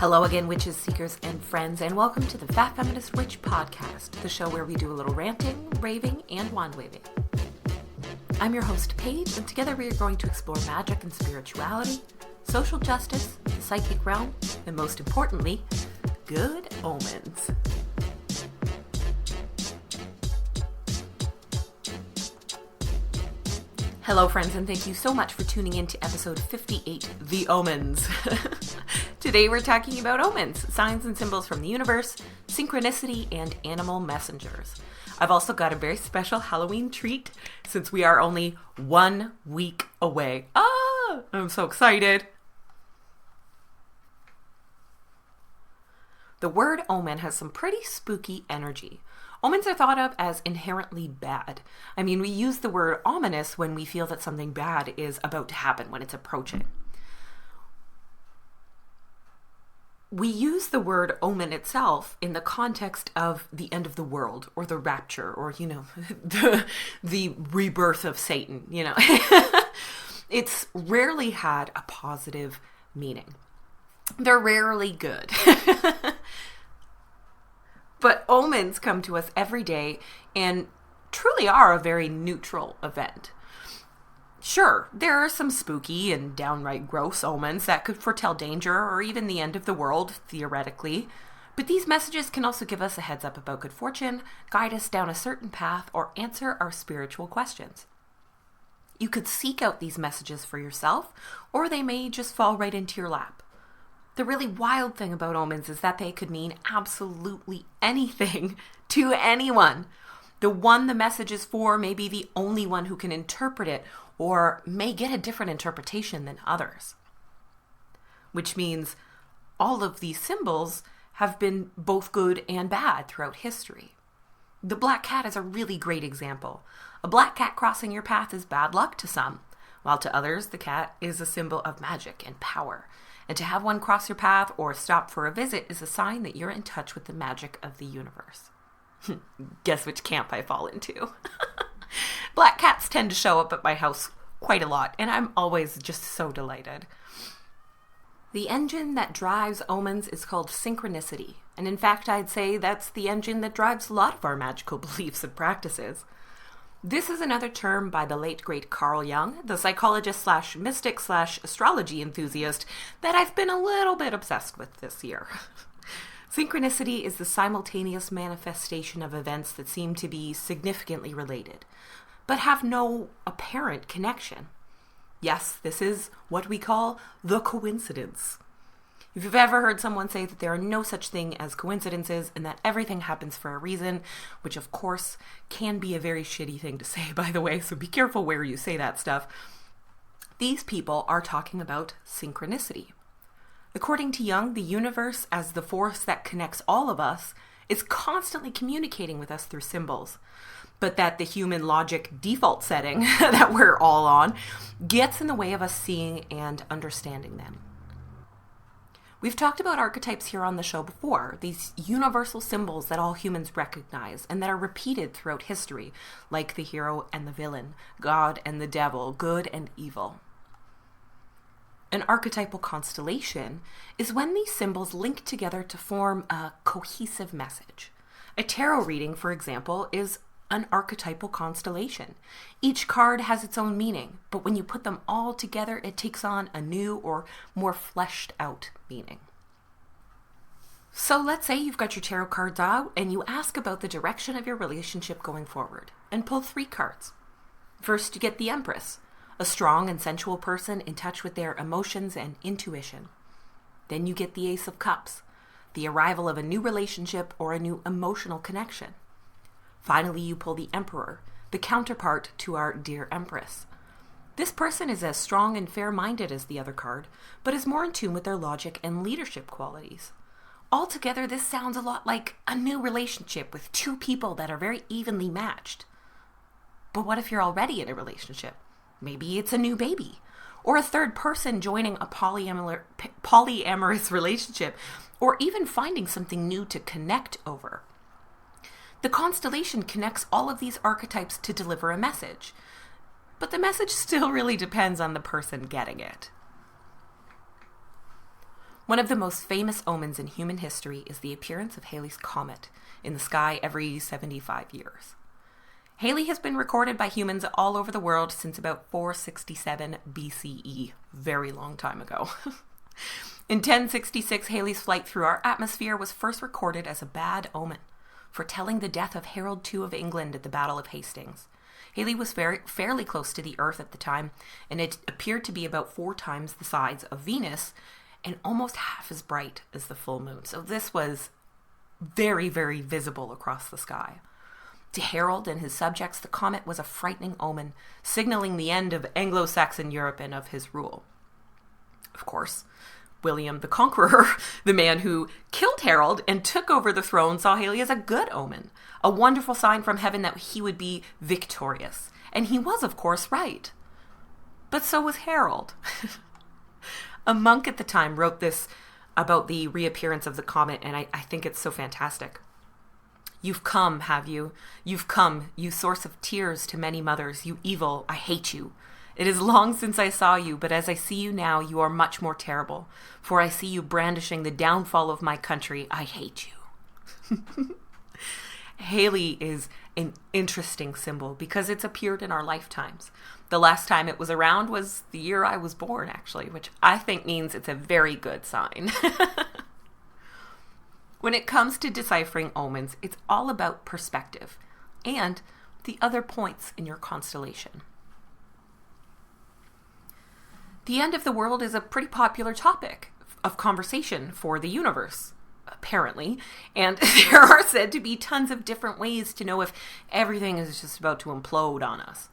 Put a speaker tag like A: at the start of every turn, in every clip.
A: Hello again, witches, seekers, and friends, and welcome to the Fat Feminist Witch Podcast, the show where we do a little ranting, raving, and wand waving. I'm your host, Paige, and together we are going to explore magic and spirituality, social justice, the psychic realm, and most importantly, good omens. Hello friends, and thank you so much for tuning in to episode 58, The Omens. Today we're talking about omens, signs and symbols from the universe, synchronicity, and animal messengers. I've also got a very special Halloween treat since we are only 1 week away. I'm so excited. The word omen has some pretty spooky energy. Omens are thought of as inherently bad. I mean, we use the word ominous when we feel that something bad is about to happen, when it's approaching. We use the word omen itself in the context of the end of the world, or the rapture, or, the rebirth of Satan, It's rarely had a positive meaning. They're rarely good. But omens come to us every day and truly are a very neutral event. Sure, there are some spooky and downright gross omens that could foretell danger or even the end of the world, theoretically. But these messages can also give us a heads up about good fortune, guide us down a certain path, or answer our spiritual questions. You could seek out these messages for yourself, or they may just fall right into your lap. The really wild thing about omens is that they could mean absolutely anything to anyone. The one the message is for may be the only one who can interpret it, or may get a different interpretation than others. Which means all of these symbols have been both good and bad throughout history. The black cat is a really great example. A black cat crossing your path is bad luck to some, while to others the cat is a symbol of magic and power. And to have one cross your path or stop for a visit is a sign that you're in touch with the magic of the universe. Guess which camp I fall into. Black cats tend to show up at my house quite a lot, and I'm always just so delighted. The engine that drives omens is called synchronicity, and in fact I'd say that's the engine that drives a lot of our magical beliefs and practices. This is another term by the late great Carl Jung, the psychologist / mystic / astrology enthusiast that I've been a little bit obsessed with this year. Synchronicity is the simultaneous manifestation of events that seem to be significantly related, but have no apparent connection. Yes, this is what we call the coincidence. If you've ever heard someone say that there are no such thing as coincidences and that everything happens for a reason, which of course can be a very shitty thing to say, by the way, so be careful where you say that stuff, these people are talking about synchronicity. According to Jung, the universe, as the force that connects all of us, is constantly communicating with us through symbols, but that the human logic default setting that we're all on gets in the way of us seeing and understanding them. We've talked about archetypes here on the show before, these universal symbols that all humans recognize and that are repeated throughout history, like the hero and the villain, God and the devil, good and evil. An archetypal constellation is when these symbols link together to form a cohesive message. A tarot reading, for example, is an archetypal constellation. Each card has its own meaning, but when you put them all together, it takes on a new or more fleshed out meaning. So let's say you've got your tarot cards out and you ask about the direction of your relationship going forward and pull 3 cards. First, you get the Empress, a strong and sensual person in touch with their emotions and intuition. Then you get the Ace of Cups, the arrival of a new relationship or a new emotional connection. Finally, you pull the Emperor, the counterpart to our dear Empress. This person is as strong and fair-minded as the other card, but is more in tune with their logic and leadership qualities. Altogether, this sounds a lot like a new relationship with 2 people that are very evenly matched. But what if you're already in a relationship? Maybe it's a new baby, or a third person joining a polyamorous relationship, or even finding something new to connect over. The constellation connects all of these archetypes to deliver a message, but the message still really depends on the person getting it. One of the most famous omens in human history is the appearance of Halley's Comet in the sky every 75 years. Halley has been recorded by humans all over the world since about 467 BCE, very long time ago. In 1066, Halley's flight through our atmosphere was first recorded as a bad omen, foretelling the death of Harold II of England at the Battle of Hastings. Halley was fairly close to the Earth at the time, and it appeared to be about 4 times the size of Venus and almost half as bright as the full moon. So this was very, very visible across the sky. To Harold and his subjects, the comet was a frightening omen, signaling the end of Anglo-Saxon Europe and of his rule. Of course, William the Conqueror, the man who killed Harold and took over the throne, saw Halley as a good omen, a wonderful sign from heaven that he would be victorious. And he was, of course, right. But so was Harold. A monk at the time wrote this about the reappearance of the comet, and I think it's so fantastic. "You've come, have you? You've come, you source of tears to many mothers, you evil, I hate you. It is long since I saw you, but as I see you now, you are much more terrible. For I see you brandishing the downfall of my country, I hate you." Halley is an interesting symbol because it's appeared in our lifetimes. The last time it was around was the year I was born, actually, which I think means it's a very good sign. When it comes to deciphering omens, it's all about perspective and the other points in your constellation. The end of the world is a pretty popular topic of conversation for the universe, apparently, and there are said to be tons of different ways to know if everything is just about to implode on us.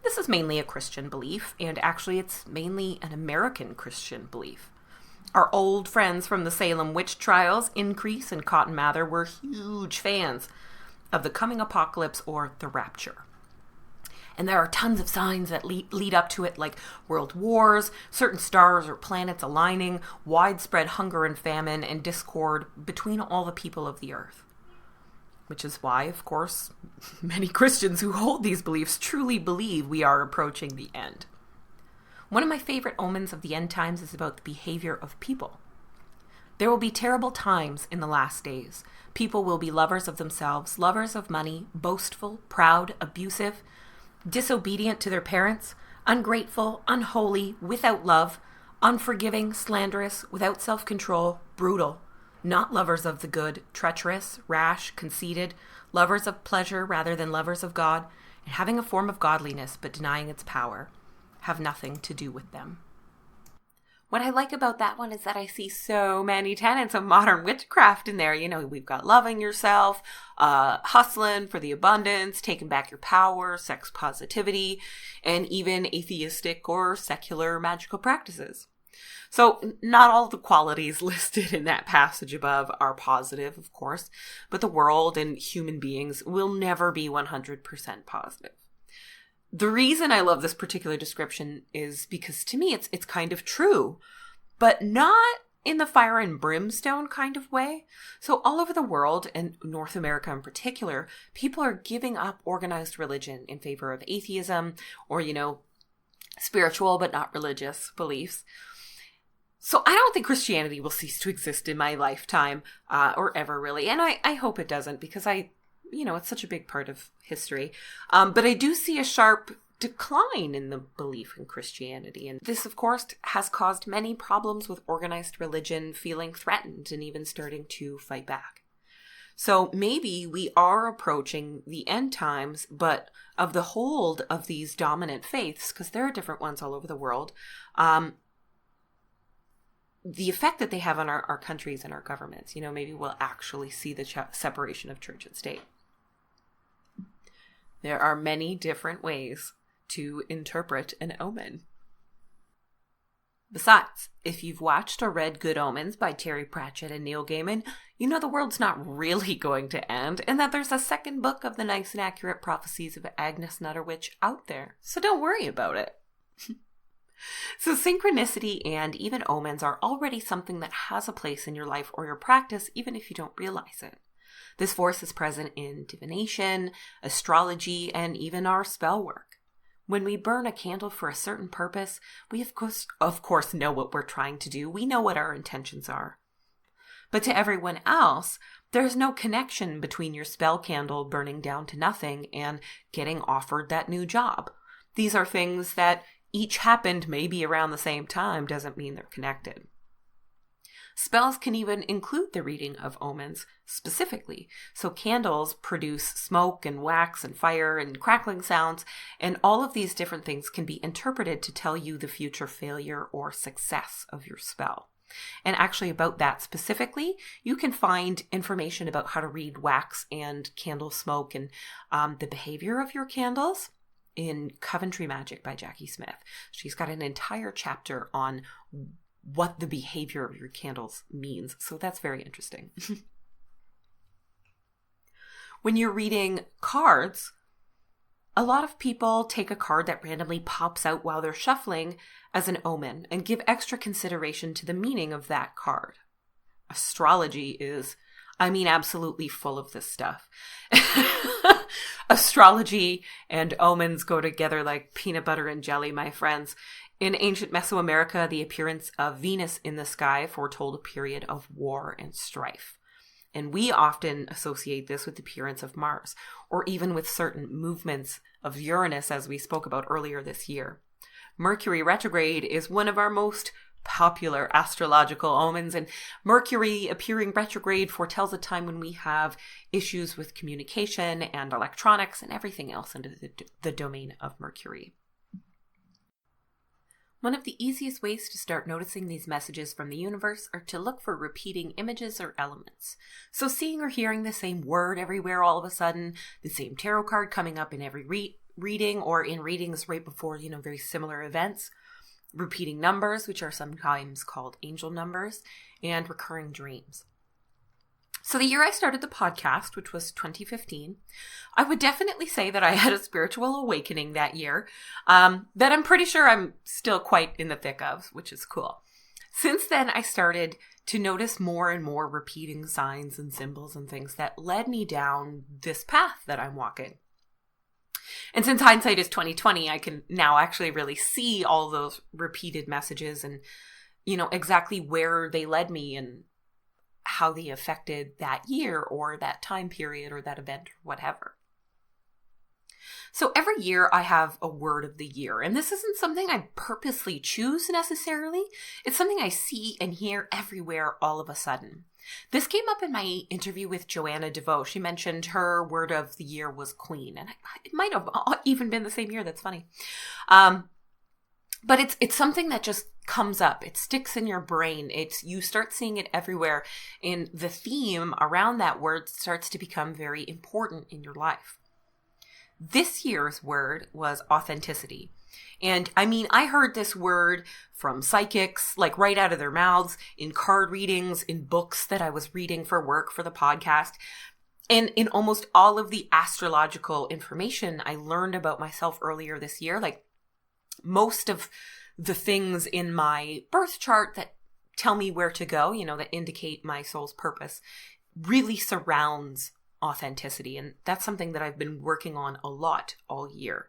A: This is mainly a Christian belief, and actually it's mainly an American Christian belief. Our old friends from the Salem witch trials, Increase and Cotton Mather, were huge fans of the coming apocalypse or the rapture. And there are tons of signs that lead up to it, like world wars, certain stars or planets aligning, widespread hunger and famine, and discord between all the people of the earth. Which is why, of course, many Christians who hold these beliefs truly believe we are approaching the end. One of my favorite omens of the end times is about the behavior of people. There will be terrible times in the last days. People will be lovers of themselves, lovers of money, boastful, proud, abusive, disobedient to their parents, ungrateful, unholy, without love, unforgiving, slanderous, without self-control, brutal, not lovers of the good, treacherous, rash, conceited, lovers of pleasure rather than lovers of God, and having a form of godliness but denying its power, have nothing to do with them. What I like about that one is that I see so many tenets of modern witchcraft in there. You know, we've got loving yourself, hustling for the abundance, taking back your power, sex positivity, and even atheistic or secular magical practices. So not all the qualities listed in that passage above are positive, of course, but the world and human beings will never be 100% positive. The reason I love this particular description is because to me it's kind of true, but not in the fire and brimstone kind of way. So all over the world, and North America in particular, people are giving up organized religion in favor of atheism or, spiritual but not religious beliefs. So I don't think Christianity will cease to exist in my lifetime or ever really. And I hope it doesn't because it's such a big part of history. But I do see a sharp decline in the belief in Christianity. And this, of course, has caused many problems with organized religion feeling threatened and even starting to fight back. So maybe we are approaching the end times, but of the hold of these dominant faiths, because there are different ones all over the world, the effect that they have on our countries and our governments, maybe we'll actually see the separation of church and state. There are many different ways to interpret an omen. Besides, if you've watched or read Good Omens by Terry Pratchett and Neil Gaiman, you know the world's not really going to end and that there's a second book of the nice and accurate prophecies of Agnes Nutterwitch out there. So don't worry about it. So synchronicity and even omens are already something that has a place in your life or your practice, even if you don't realize it. This force is present in divination, astrology, and even our spell work. When we burn a candle for a certain purpose, we of course know what we're trying to do. We know what our intentions are. But to everyone else, there's no connection between your spell candle burning down to nothing and getting offered that new job. These are things that each happened maybe around the same time, doesn't mean they're connected. Spells can even include the reading of omens specifically. So candles produce smoke and wax and fire and crackling sounds, and all of these different things can be interpreted to tell you the future failure or success of your spell. And actually about that specifically, you can find information about how to read wax and candle smoke and the behavior of your candles in Coventry Magic by Jackie Smith. She's got an entire chapter on what the behavior of your candles means. So that's very interesting. When you're reading cards, a lot of people take a card that randomly pops out while they're shuffling as an omen and give extra consideration to the meaning of that card. Astrology is, absolutely full of this stuff. Astrology and omens go together like peanut butter and jelly, my friends. In ancient Mesoamerica, the appearance of Venus in the sky foretold a period of war and strife. And we often associate this with the appearance of Mars, or even with certain movements of Uranus, as we spoke about earlier this year. Mercury retrograde is one of our most popular astrological omens, and Mercury appearing retrograde foretells a time when we have issues with communication and electronics and everything else under the domain of Mercury. One of the easiest ways to start noticing these messages from the universe are to look for repeating images or elements. So seeing or hearing the same word everywhere all of a sudden, the same tarot card coming up in every reading or in readings right before, very similar events, repeating numbers, which are sometimes called angel numbers, and recurring dreams. So the year I started the podcast, which was 2015, I would definitely say that I had a spiritual awakening that year that I'm pretty sure I'm still quite in the thick of, which is cool. Since then, I started to notice more and more repeating signs and symbols and things that led me down this path that I'm walking. And since hindsight is 2020, I can now actually really see all those repeated messages and, exactly where they led me and how they affected that year or that time period or that event or whatever. So every year I have a word of the year, and this isn't something I purposely choose necessarily. It's something I see and hear everywhere all of a sudden. This came up in my interview with Joanna DeVoe. She mentioned her word of the year was queen, and it might have even been the same year. That's funny. But it's something that just comes up. It sticks in your brain. You start seeing it everywhere, and the theme around that word starts to become very important in your life. This year's word was authenticity. And I heard this word from psychics, like right out of their mouths, in card readings, in books that I was reading for work for the podcast. And in almost all of the astrological information I learned about myself earlier this year, like most of the things in my birth chart that tell me where to go, that indicate my soul's purpose, really surrounds authenticity. And that's something that I've been working on a lot all year.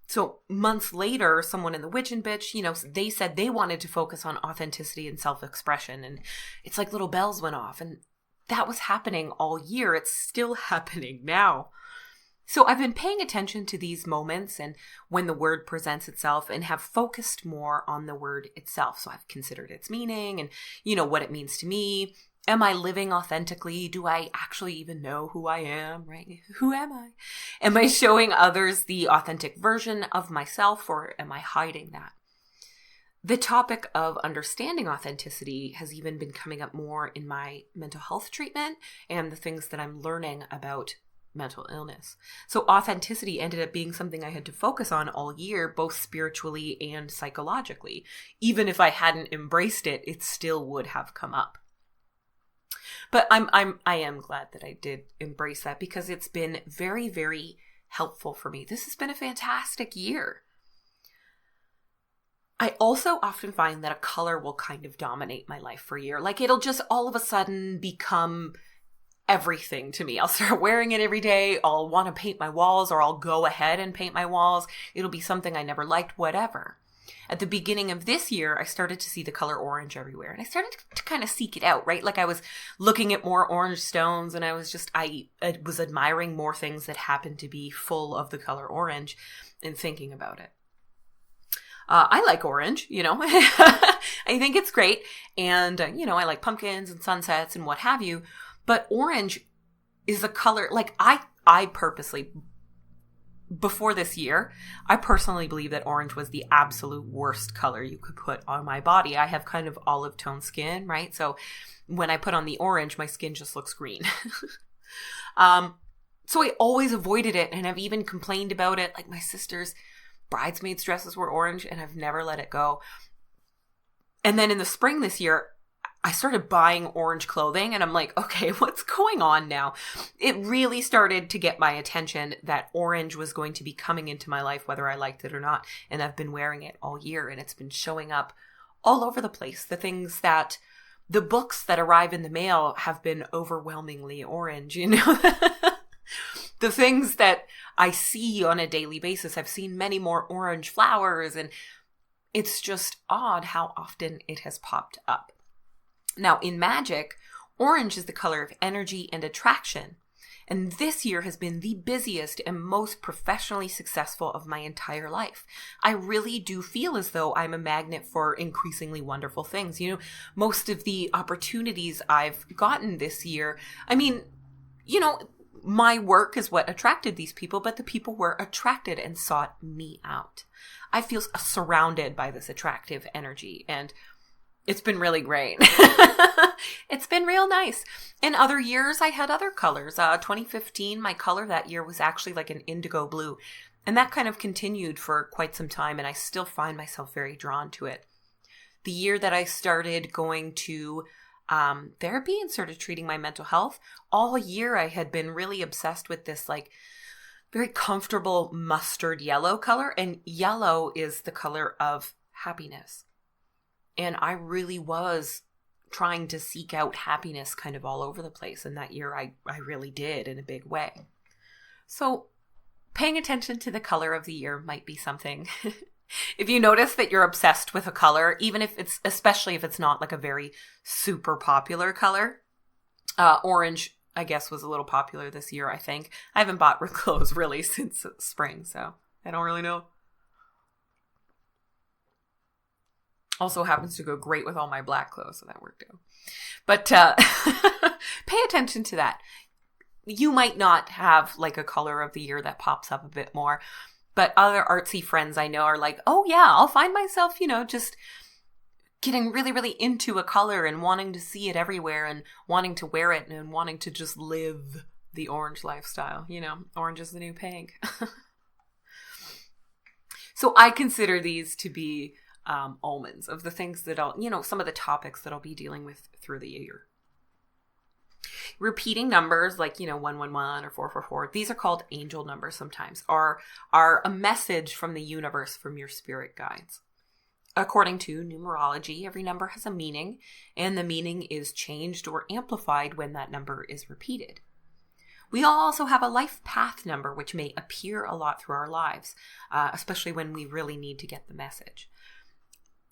A: So months later, someone in the Witch and Bitch, they said they wanted to focus on authenticity and self-expression. And it's like little bells went off. And that was happening all year. It's still happening now. So I've been paying attention to these moments and when the word presents itself and have focused more on the word itself. So I've considered its meaning and, what it means to me. Am I living authentically? Do I actually even know who I am, right? Who am I? Am I showing others the authentic version of myself, or am I hiding that? The topic of understanding authenticity has even been coming up more in my mental health treatment and the things that I'm learning about mental illness. So authenticity ended up being something I had to focus on all year, both spiritually and psychologically. Even if I hadn't embraced it, it still would have come up. But I am glad that I did embrace that because it's been very, very helpful for me. This has been a fantastic year. I also often find that a color will kind of dominate my life for a year. Like it'll just all of a sudden become everything to me. I'll start wearing it every day. I'll want to paint my walls, or I'll go ahead and paint my walls. It'll be something I never liked, whatever. At the beginning of this year, I started to see the color orange everywhere, and I started to kind of seek it out, right? Like I was looking at more orange stones, and I was admiring more things that happened to be full of the color orange and thinking about it. I like orange, I think it's great. And, I like pumpkins and sunsets and what have you. But orange is a color, like I purposely, before this year, I personally believe that orange was the absolute worst color you could put on my body. I have kind of olive tone skin, right? So when I put on the orange, my skin just looks green. So I always avoided it, and I've even complained about it. Like my sister's bridesmaids' dresses were orange, and I've never let it go. And then in the spring this year, I started buying orange clothing, and I'm like, okay, what's going on now? It really started to get my attention that orange was going to be coming into my life, whether I liked it or not. And I've been wearing it all year, and it's been showing up all over the place. The books that arrive in the mail have been overwhelmingly orange, The things that I see on a daily basis, I've seen many more orange flowers, and it's just odd how often it has popped up. Now, in magic, orange is the color of energy and attraction. And this year has been the busiest and most professionally successful of my entire life. I really do feel as though I'm a magnet for increasingly wonderful things. Most of the opportunities I've gotten this year, my work is what attracted these people, but the people were attracted and sought me out. I feel surrounded by this attractive energy, and it's been really great. It's been real nice. In other years, I had other colors. 2015, my color that year was actually like an indigo blue, and that kind of continued for quite some time, and I still find myself very drawn to it. The year that I started going to therapy and started treating my mental health, all year I had been really obsessed with this like very comfortable mustard yellow color, and yellow is the color of happiness. And I really was trying to seek out happiness kind of all over the place. And that year I really did in a big way. So paying attention to the color of the year might be something. If you notice that you're obsessed with a color, especially if it's not like a very super popular color, orange, I guess, was a little popular this year, I think. I haven't bought clothes really since spring, so I don't really know. Also happens to go great with all my black clothes, so that worked out. But pay attention to that. You might not have like a color of the year that pops up a bit more, but other artsy friends I know are like, oh yeah, I'll find myself, just getting really, really into a color and wanting to see it everywhere and wanting to wear it and wanting to just live the orange lifestyle. Orange is the new pink. So I consider these to be omens of the things that some of the topics that I'll be dealing with through the year. Repeating numbers like, 111 or 444, these are called angel numbers sometimes, are a message from the universe from your spirit guides. According to numerology, every number has a meaning, and the meaning is changed or amplified when that number is repeated. We also have a life path number, which may appear a lot through our lives, especially when we really need to get the message.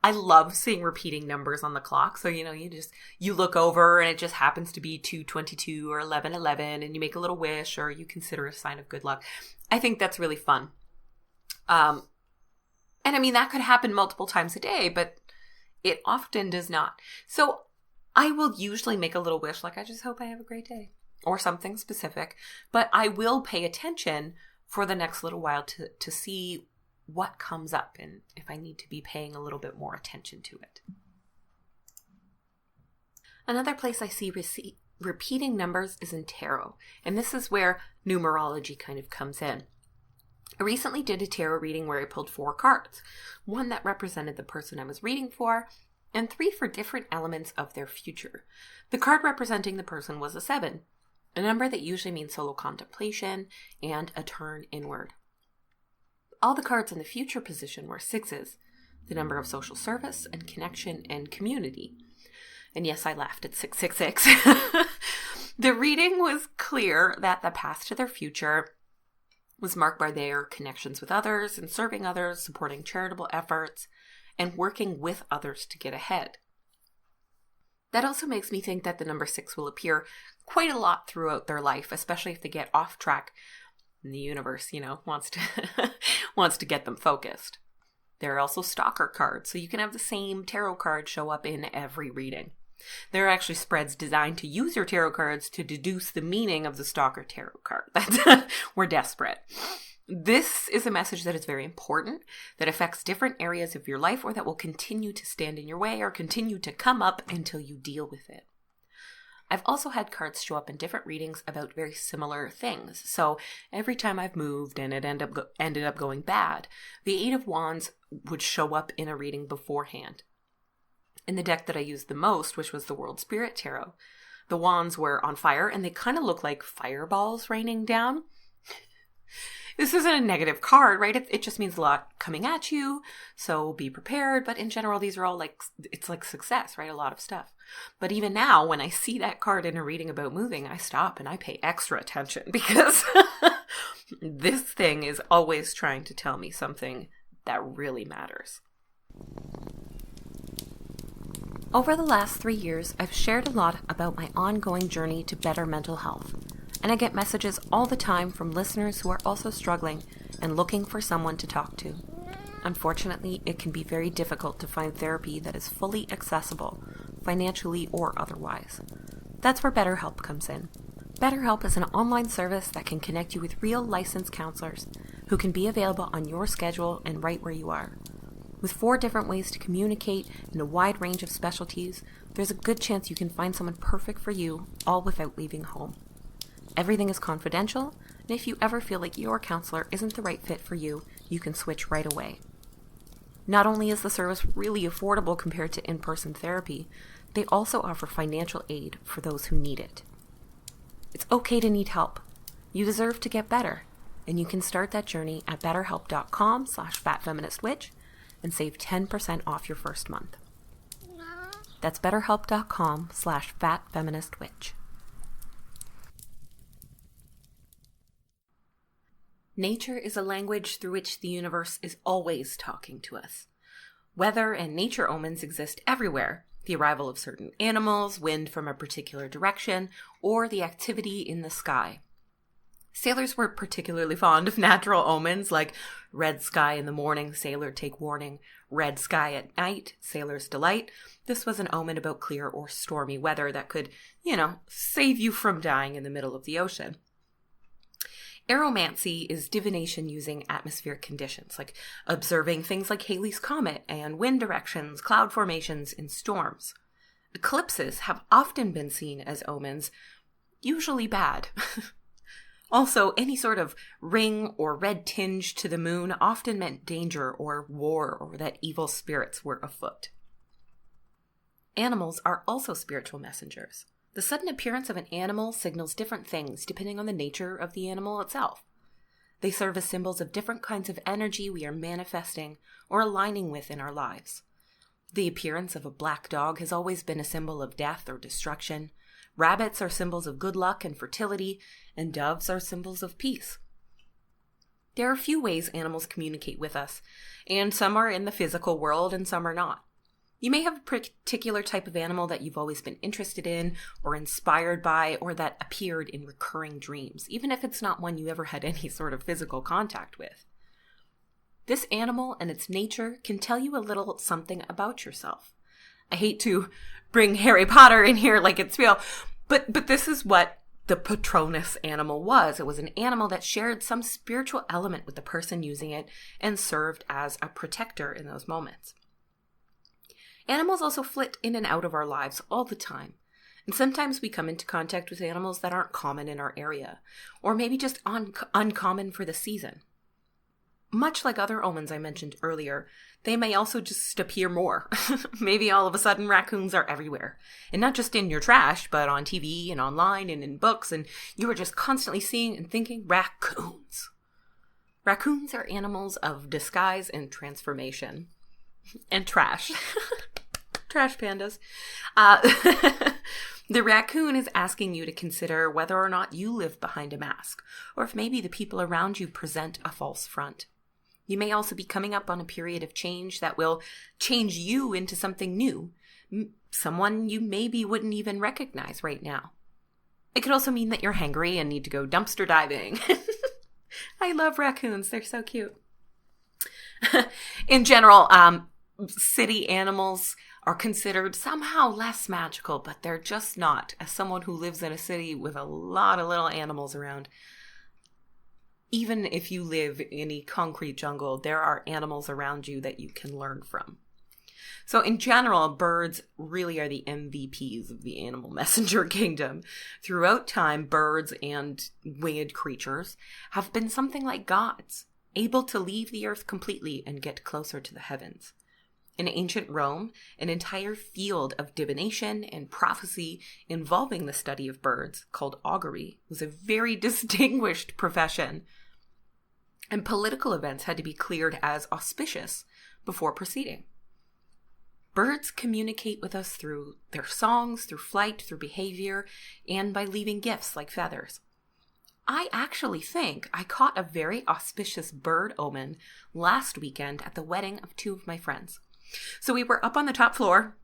A: I love seeing repeating numbers on the clock. So, you look over and it just happens to be 222 or 1111, and you make a little wish or you consider a sign of good luck. I think that's really fun. And that could happen multiple times a day, but it often does not. So I will usually make a little wish, like I just hope I have a great day or something specific, but I will pay attention for the next little while to see what comes up and if I need to be paying a little bit more attention to it. Another place I see repeating numbers is in tarot, and this is where numerology kind of comes in. I recently did a tarot reading where I pulled 4 cards, one that represented the person I was reading for, and 3 for different elements of their future. The card representing the person was a 7, a number that usually means solo contemplation and a turn inward. All the cards in the future position were 6s, the number of social service and connection and community. And yes, I laughed at 666. The reading was clear that the path to their future was marked by their connections with others and serving others, supporting charitable efforts, and working with others to get ahead. That also makes me think that the number 6 will appear quite a lot throughout their life, especially if they get off track and the universe, wants to get them focused. There are also stalker cards, so you can have the same tarot card show up in every reading. There are actually spreads designed to use your tarot cards to deduce the meaning of the stalker tarot card. We're desperate. This is a message that is very important, that affects different areas of your life, or that will continue to stand in your way or continue to come up until you deal with it. I've also had cards show up in different readings about very similar things. So every time I've moved and it ended up going bad, the 8 of Wands would show up in a reading beforehand. In the deck that I used the most, which was the World Spirit Tarot, the wands were on fire and they kind of look like fireballs raining down. This isn't a negative card, right? It just means a lot coming at you, so be prepared. But in general, these are all it's like success, right? A lot of stuff. But even now, when I see that card in a reading about moving, I stop and I pay extra attention because this thing is always trying to tell me something that really matters. Over the last 3 years, I've shared a lot about my ongoing journey to better mental health, and I get messages all the time from listeners who are also struggling and looking for someone to talk to. Unfortunately, it can be very difficult to find therapy that is fully accessible, financially or otherwise. That's where BetterHelp comes in. BetterHelp is an online service that can connect you with real licensed counselors who can be available on your schedule and right where you are. With 4 different ways to communicate in a wide range of specialties, there's a good chance you can find someone perfect for you, all without leaving home. Everything is confidential, and if you ever feel like your counselor isn't the right fit for you, you can switch right away. Not only is the service really affordable compared to in-person therapy, they also offer financial aid for those who need it. It's okay to need help. You deserve to get better, and you can start that journey at betterhelp.com/fatfeministwitch and save 10% off your first month. That's betterhelp.com/fatfeministwitch. Nature is a language through which the universe is always talking to us. Weather and nature omens exist everywhere. The arrival of certain animals, wind from a particular direction, or the activity in the sky. Sailors were particularly fond of natural omens like red sky in the morning, sailor take warning, red sky at night, sailor's delight. This was an omen about clear or stormy weather that could, save you from dying in the middle of the ocean. Aeromancy is divination using atmospheric conditions, like observing things like Halley's Comet and wind directions, cloud formations, and storms. Eclipses have often been seen as omens, usually bad. Also, any sort of ring or red tinge to the moon often meant danger or war or that evil spirits were afoot. Animals are also spiritual messengers. The sudden appearance of an animal signals different things depending on the nature of the animal itself. They serve as symbols of different kinds of energy we are manifesting or aligning with in our lives. The appearance of a black dog has always been a symbol of death or destruction. Rabbits are symbols of good luck and fertility, and doves are symbols of peace. There are a few ways animals communicate with us, and some are in the physical world and some are not. You may have a particular type of animal that you've always been interested in or inspired by, or that appeared in recurring dreams, even if it's not one you ever had any sort of physical contact with. This animal and its nature can tell you a little something about yourself. I hate to bring Harry Potter in here like it's real, but this is what the Patronus animal was. It was an animal that shared some spiritual element with the person using it and served as a protector in those moments. Animals also flit in and out of our lives all the time, and sometimes we come into contact with animals that aren't common in our area, or maybe just uncommon for the season. Much like other omens I mentioned earlier, they may also just appear more. Maybe all of a sudden raccoons are everywhere. And not just in your trash, but on TV and online and in books, and you are just constantly seeing and thinking raccoons. Raccoons are animals of disguise and transformation. And trash. Trash pandas. The raccoon is asking you to consider whether or not you live behind a mask, or if maybe the people around you present a false front. You may also be coming up on a period of change that will change you into something new, someone you maybe wouldn't even recognize right now. It could also mean that you're hangry and need to go dumpster diving. I love raccoons. They're so cute. In general, city animals are considered somehow less magical, but they're just not. As someone who lives in a city with a lot of little animals around, even if you live in a concrete jungle, there are animals around you that you can learn from. So in general, birds really are the MVPs of the animal messenger kingdom. Throughout time, birds and winged creatures have been something like gods, able to leave the earth completely and get closer to the heavens. In ancient Rome, an entire field of divination and prophecy involving the study of birds, called augury, was a very distinguished profession. And political events had to be cleared as auspicious before proceeding. Birds communicate with us through their songs, through flight, through behavior, and by leaving gifts like feathers. I actually think I caught a very auspicious bird omen last weekend at the wedding of two of my friends. So we were up on the top floor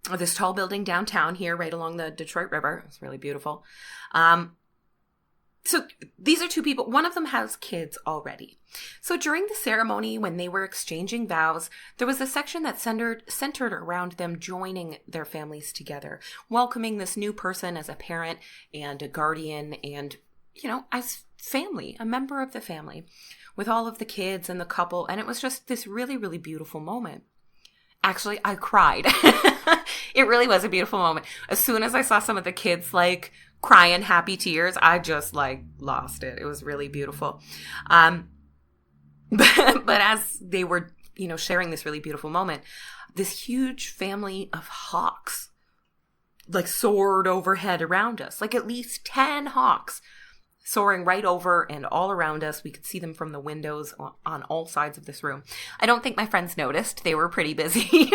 A: of this tall building downtown here, right along the Detroit River. It was really beautiful. So these are two people. One of them has kids already. So during the ceremony, when they were exchanging vows, there was a section that centered around them joining their families together, welcoming this new person as a parent and a guardian and, as family, a member of the family, with all of the kids and the couple. And it was just this really, really beautiful moment. Actually, I cried. It really was a beautiful moment. As soon as I saw some of the kids crying happy tears, I just lost it. It was really beautiful. But as they were, sharing this really beautiful moment, this huge family of hawks soared overhead around us, at least 10 hawks soaring right over and all around us. We could see them from the windows on all sides of this room. I don't think my friends noticed. They were pretty busy,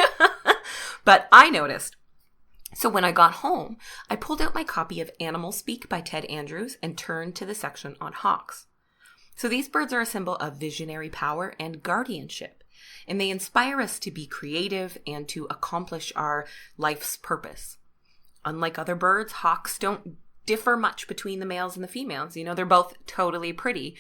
A: but I noticed. So when I got home, I pulled out my copy of Animal Speak by Ted Andrews and turned to the section on hawks. So these birds are a symbol of visionary power and guardianship, and they inspire us to be creative and to accomplish our life's purpose. Unlike other birds, hawks don't differ much between the males and the females. They're both totally pretty.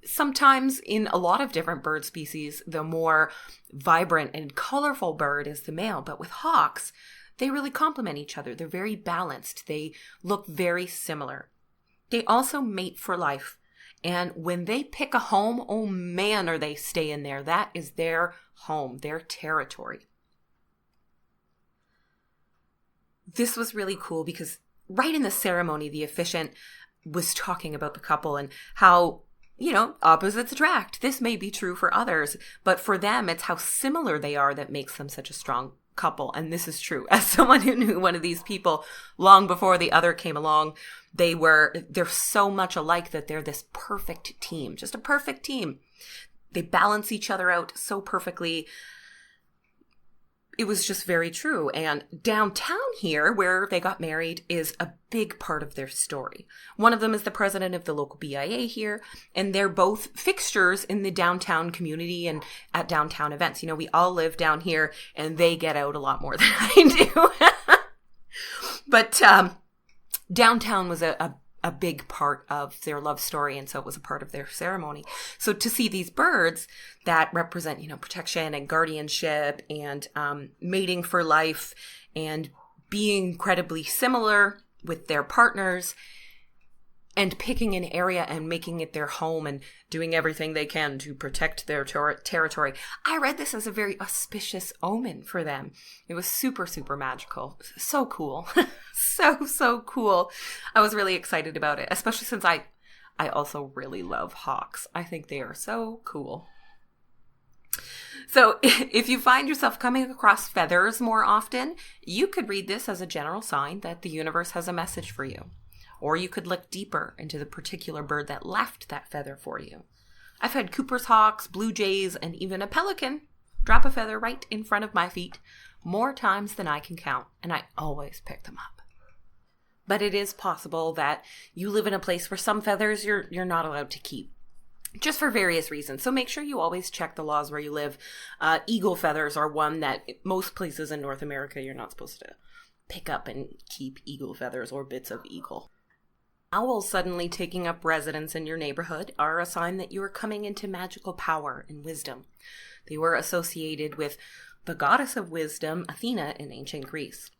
A: Sometimes in a lot of different bird species, the more vibrant and colorful bird is the male, but with hawks, they really complement each other. They're very balanced. They look very similar. They also mate for life. And when they pick a home, oh man, are they staying there. That is their home, their territory. This was really cool because right in the ceremony, the officiant was talking about the couple and how, opposites attract. This may be true for others, but for them, it's how similar they are that makes them such a strong couple. And this is true. As someone who knew one of these people long before the other came along, they're so much alike that they're this perfect team, just a perfect team. They balance each other out so perfectly. It was just very true. And downtown here, where they got married, is a big part of their story. One of them is the president of the local BIA here, and they're both fixtures in the downtown community and at downtown events. We all live down here, and they get out a lot more than I do. But downtown was a big part of their love story, and so it was a part of their ceremony. So to see these birds that represent, protection and guardianship and mating for life and being incredibly similar with their partners and picking an area and making it their home and doing everything they can to protect their territory. I read this as a very auspicious omen for them. It was super, super magical. So cool. So cool. I was really excited about it, especially since I also really love hawks. I think they are so cool. So if you find yourself coming across feathers more often, you could read this as a general sign that the universe has a message for you. Or you could look deeper into the particular bird that left that feather for you. I've had Cooper's hawks, blue jays, and even a pelican drop a feather right in front of my feet more times than I can count, and I always pick them up. But it is possible that you live in a place where some feathers you're not allowed to keep, just for various reasons. So make sure you always check the laws where you live. Eagle feathers are one that most places in North America you're not supposed to pick up and keep eagle feathers or bits of eagle. Owls suddenly taking up residence in your neighborhood are a sign that you are coming into magical power and wisdom. They were associated with the goddess of wisdom, Athena, in ancient Greece.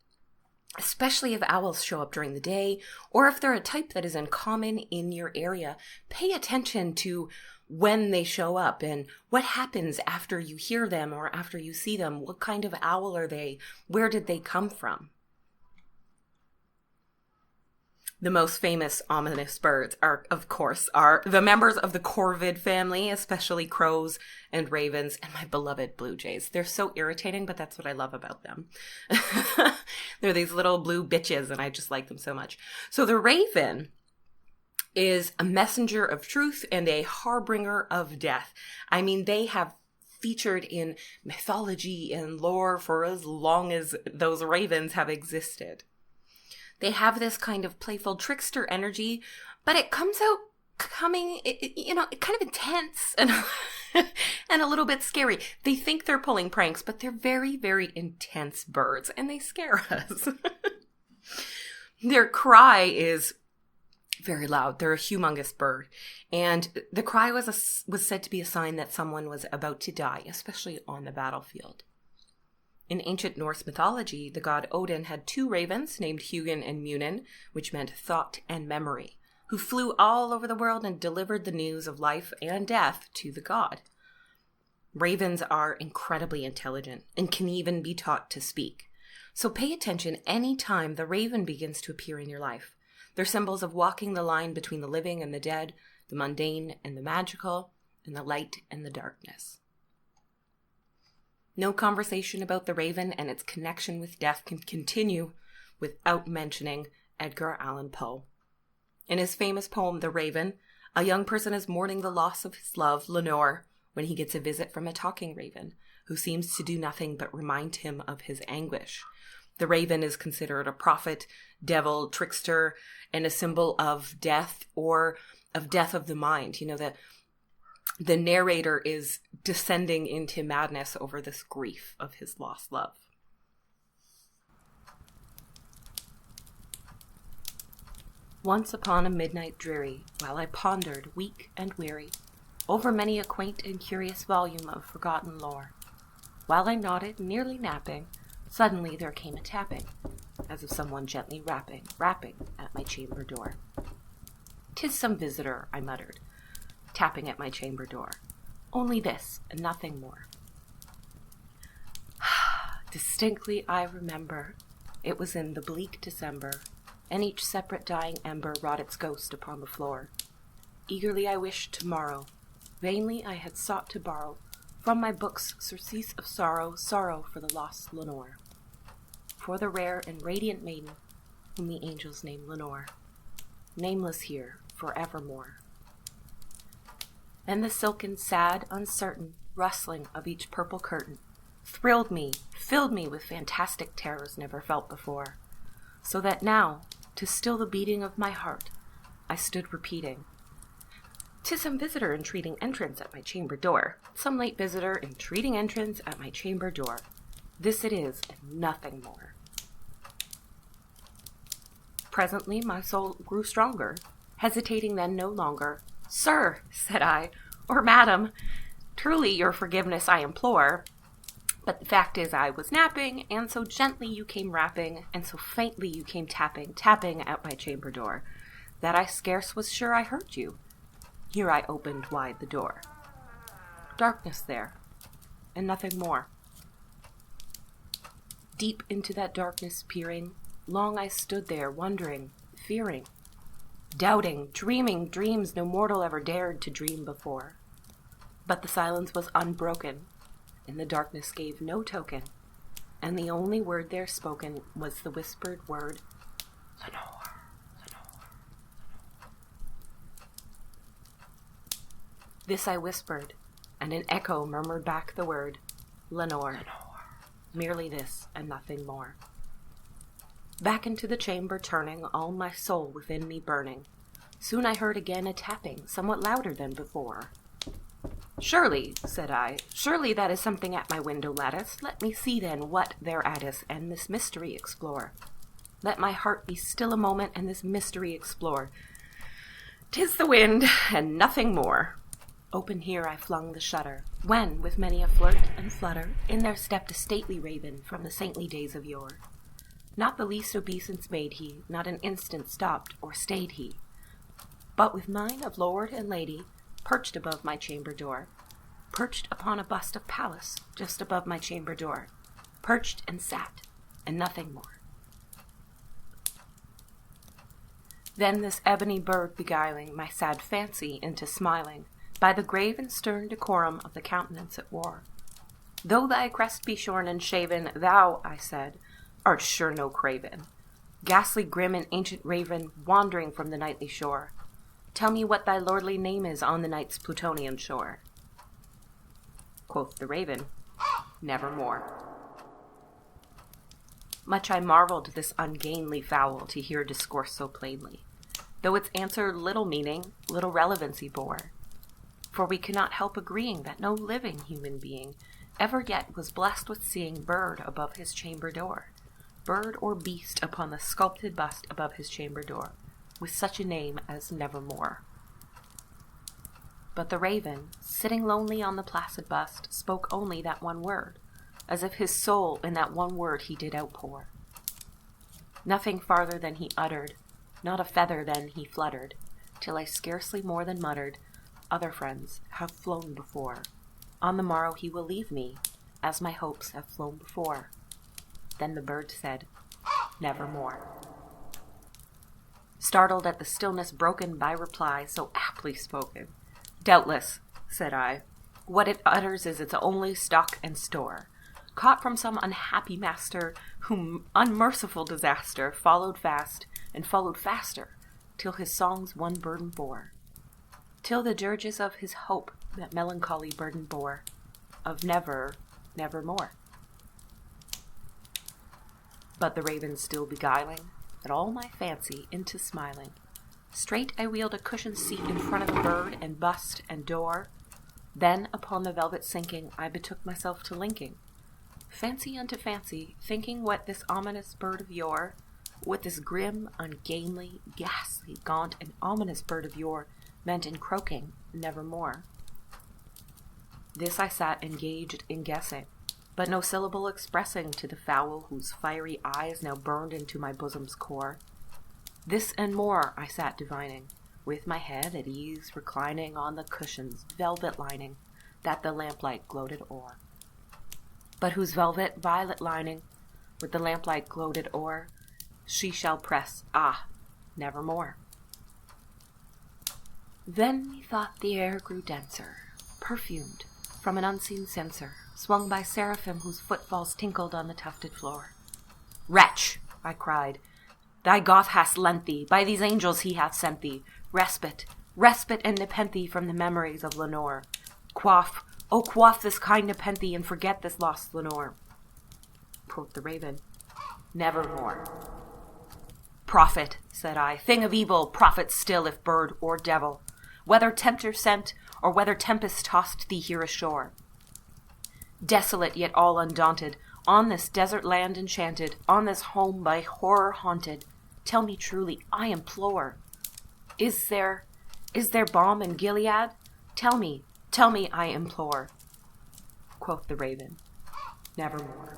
A: Especially if owls show up during the day, or if they're a type that is uncommon in your area, pay attention to when they show up and what happens after you hear them or after you see them. What kind of owl are they? Where did they come from? The most famous ominous birds are the members of the corvid family, especially crows and ravens, and my beloved blue jays. They're so irritating, but that's what I love about them. They're these little blue bitches, and I just like them so much. So the raven is a messenger of truth and a harbinger of death. I mean, they have featured in mythology and lore for as long as those ravens have existed. They have this kind of playful trickster energy, but it comes out kind of intense and and a little bit scary. They think they're pulling pranks, but they're very, very intense birds, and they scare us. Their cry is very loud. They're a humongous bird, and the cry was said to be a sign that someone was about to die, especially on the battlefield. In ancient Norse mythology, the god Odin had two ravens named Hugin and Munin, which meant thought and memory, who flew all over the world and delivered the news of life and death to the god. Ravens are incredibly intelligent and can even be taught to speak. So pay attention any time the raven begins to appear in your life. They're symbols of walking the line between the living and the dead, the mundane and the magical, and the light and the darkness. No conversation about the raven and its connection with death can continue without mentioning Edgar Allan Poe. In his famous poem, The Raven, a young person is mourning the loss of his love, Lenore, when he gets a visit from a talking raven, who seems to do nothing but remind him of his anguish. The raven is considered a prophet, devil, trickster, and a symbol of death or of death of the mind. You know, that the narrator is descending into madness over this grief of his lost love. Once upon a midnight dreary, while I pondered, weak and weary, over many a quaint and curious volume of forgotten lore, while I nodded, nearly napping, suddenly there came a tapping, as of someone gently rapping at my chamber door. "'Tis some visitor," I muttered, tapping at my chamber door. "Only this, and nothing more." Distinctly I remember, it was in the bleak December, and each separate dying ember wrought its ghost upon the floor. Eagerly I wished tomorrow, vainly I had sought to borrow from my books surcease of sorrow, sorrow for the lost Lenore, for the rare and radiant maiden whom the angels name Lenore, nameless here forevermore. And the silken, sad, uncertain rustling of each purple curtain thrilled me, filled me with fantastic terrors never felt before, so that now, to still the beating of my heart, I stood repeating, "'Tis some visitor entreating entrance at my chamber door, some late visitor entreating entrance at my chamber door. This it is, and nothing more." Presently my soul grew stronger, hesitating then no longer. "Sir," said I, "or madam, truly your forgiveness I implore. But the fact is I was napping, and so gently you came rapping, and so faintly you came tapping at my chamber door, that I scarce was sure I heard you." Here I opened wide the door. Darkness there, and nothing more. Deep into that darkness peering, long I stood there, wondering, fearing, doubting, dreaming dreams no mortal ever dared to dream before. But the silence was unbroken, and the darkness gave no token, and the only word there spoken was the whispered word, "Lenore, Lenore." This I whispered, and an echo murmured back the word, "Lenore." merely this and nothing more. Back into the chamber turning, all my soul within me burning. Soon I heard again a tapping, somewhat louder than before. "Surely," said I, "surely that is something at my window lattice. Let me see then what thereat is, and this mystery explore. Let my heart be still a moment, and this mystery explore. 'Tis the wind, and nothing more." Open here I flung the shutter, when, with many a flirt and flutter, in there stepped a stately raven from the saintly days of yore. Not the least obeisance made he, not an instant stopped or stayed he, but with mine of lord and lady, perched above my chamber door, perched upon a bust of Pallas, just above my chamber door, perched and sat, and nothing more. Then this ebony bird beguiling my sad fancy into smiling, by the grave and stern decorum of the countenance it wore. "Though thy crest be shorn and shaven, thou," I said, "art sure no craven. Ghastly grim and ancient raven, wandering from the nightly shore. Tell me what thy lordly name is on the night's Plutonian shore." Quoth the raven, "Nevermore." Much I marveled this ungainly fowl to hear discourse so plainly, though its answer little meaning, little relevancy bore. For we cannot help agreeing that no living human being ever yet was blessed with seeing bird above his chamber door, bird or beast upon the sculpted bust above his chamber door, with such a name as Nevermore. But the raven, sitting lonely on the placid bust, spoke only that one word, as if his soul in that one word he did outpour. Nothing farther than he uttered, not a feather then he fluttered, till I scarcely more than muttered, "Other friends have flown before. On the morrow he will leave me, as my hopes have flown before." Then the bird said, "Nevermore." Startled at the stillness broken by reply so aptly spoken, "Doubtless," said I, "what it utters is its only stock and store, caught from some unhappy master, whom unmerciful disaster followed fast and followed faster, till his songs one burden bore, till the dirges of his hope that melancholy burden bore, of nevermore." But the raven still beguiling at all my fancy into smiling, straight I wheeled a cushioned seat in front of the bird and bust and door. Then upon the velvet sinking I betook myself to linking fancy unto fancy, thinking what this ominous bird of yore, what this grim, ungainly, ghastly, gaunt, and ominous bird of yore meant in croaking "Nevermore." This I sat engaged in guessing, but no syllable expressing to the fowl whose fiery eyes now burned into my bosom's core. This and more I sat divining, with my head at ease reclining on the cushion's velvet lining that the lamplight gloated o'er, but whose velvet violet lining, with the lamplight gloated o'er, she shall press, nevermore. Then methought the air grew denser, perfumed from an unseen censer, swung by seraphim whose footfalls tinkled on the tufted floor. "Wretch!" I cried, "thy Goth hath lent thee, by these angels he hath sent thee, respite and nepenthe from the memories of Lenore. Quaff, oh quaff this kind nepenthe, and forget this lost Lenore." Quoth the raven, "Nevermore." "Prophet," said I, "thing of evil, prophet still, if bird or devil, whether tempter sent, or whether tempest tossed thee here ashore. Desolate yet all undaunted, on this desert land enchanted, on this home by horror haunted, tell me truly, I implore, is there balm in Gilead? Tell me, I implore." Quoth the raven, "Nevermore."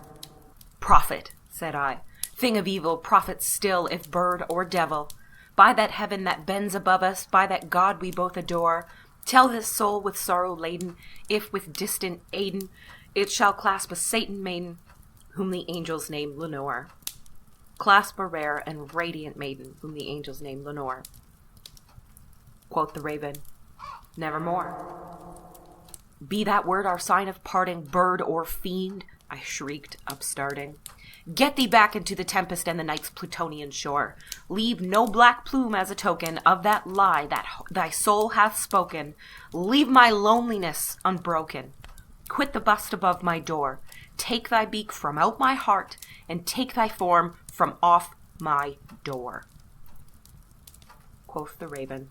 A: "Prophet," said I, "thing of evil, prophet still, if bird or devil, by that heaven that bends above us, by that God we both adore, tell this soul with sorrow laden, if with distant Aden it shall clasp a Satan maiden, whom the angels name Lenore. Clasp a rare and radiant maiden, whom the angels name Lenore." Quoth the raven, "Nevermore." "Be that word our sign of parting, bird or fiend," I shrieked, upstarting. "Get thee back into the tempest and the night's Plutonian shore. Leave no black plume as a token of that lie that thy soul hath spoken. Leave my loneliness unbroken. Quit the bust above my door. take thy beak from out my heart, and take thy form from off my door. Quoth the raven,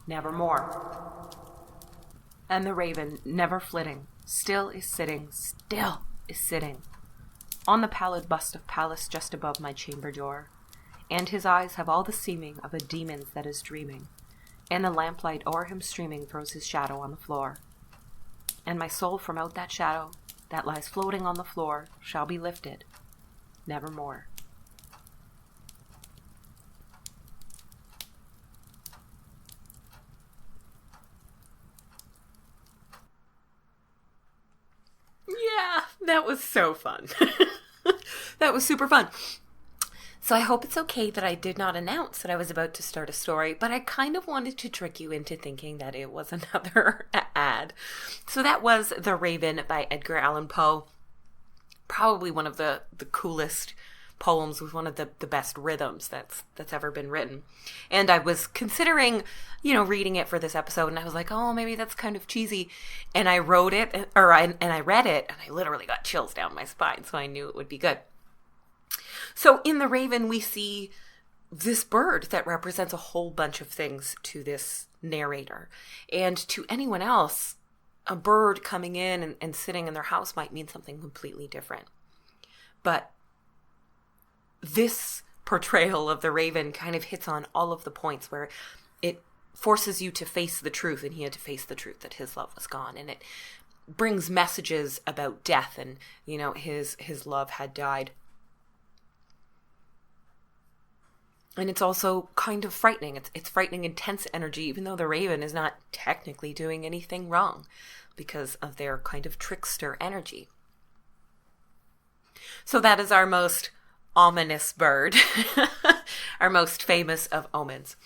A: nevermore. And the raven, never flitting, still is sitting, on the pallid bust of Pallas just above my chamber door. And his eyes have all the seeming of a demon's that is dreaming, and the lamplight o'er him streaming throws his shadow on the floor. And my soul from out that shadow, that lies floating on the floor, shall be lifted, nevermore. Yeah, that was so fun. That was super fun. So I hope it's okay that I did not announce that I was about to start a story, but I kind of wanted to trick you into thinking that it was another ad. So that was The Raven by Edgar Allan Poe. Probably one of the coolest poems with one of the best rhythms that's ever been written. And I was considering, reading it for this episode, and I was like, oh, maybe that's kind of cheesy. And I wrote it, and I read it, and I literally got chills down my spine, so I knew it would be good. So in The Raven, we see this bird that represents a whole bunch of things to this narrator. And to anyone else, a bird coming in and sitting in their house might mean something completely different. But this portrayal of the raven kind of hits on all of the points where it forces you to face the truth, and he had to face the truth that his love was gone. And it brings messages about death and, his love had died. And it's also kind of frightening. It's frightening, intense energy, even though the raven is not technically doing anything wrong because of their kind of trickster energy. So that is our most ominous bird, our most famous of omens.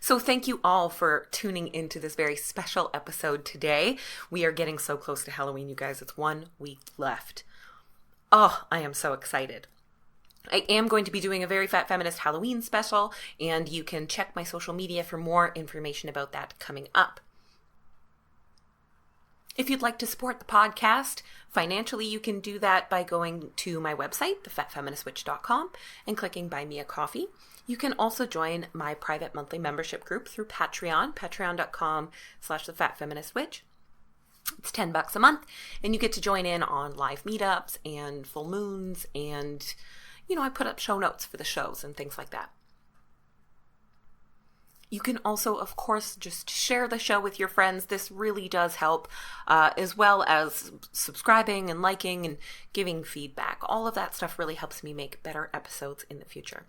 A: So thank you all for tuning into this very special episode today. We are getting so close to Halloween, you guys. It's 1 week left. Oh, I am so excited. I am going to be doing a Very Fat Feminist Halloween special, and you can check my social media for more information about that coming up. If you'd like to support the podcast financially, you can do that by going to my website, thefatfeministwitch.com, and clicking Buy Me a Coffee. You can also join my private monthly membership group through Patreon, patreon.com/thefatfeministwitch. It's $10 a month, and you get to join in on live meetups and full moons, and I put up show notes for the shows and things like that. You can also, of course, just share the show with your friends. This really does help, as well as subscribing and liking and giving feedback. All of that stuff really helps me make better episodes in the future.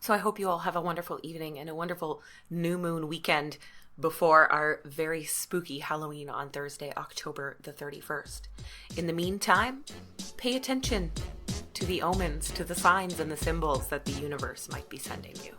A: So I hope you all have a wonderful evening and a wonderful new moon weekend before our very spooky Halloween on Thursday, October the 31st. In the meantime, pay attention to the omens, to the signs and the symbols that the universe might be sending you.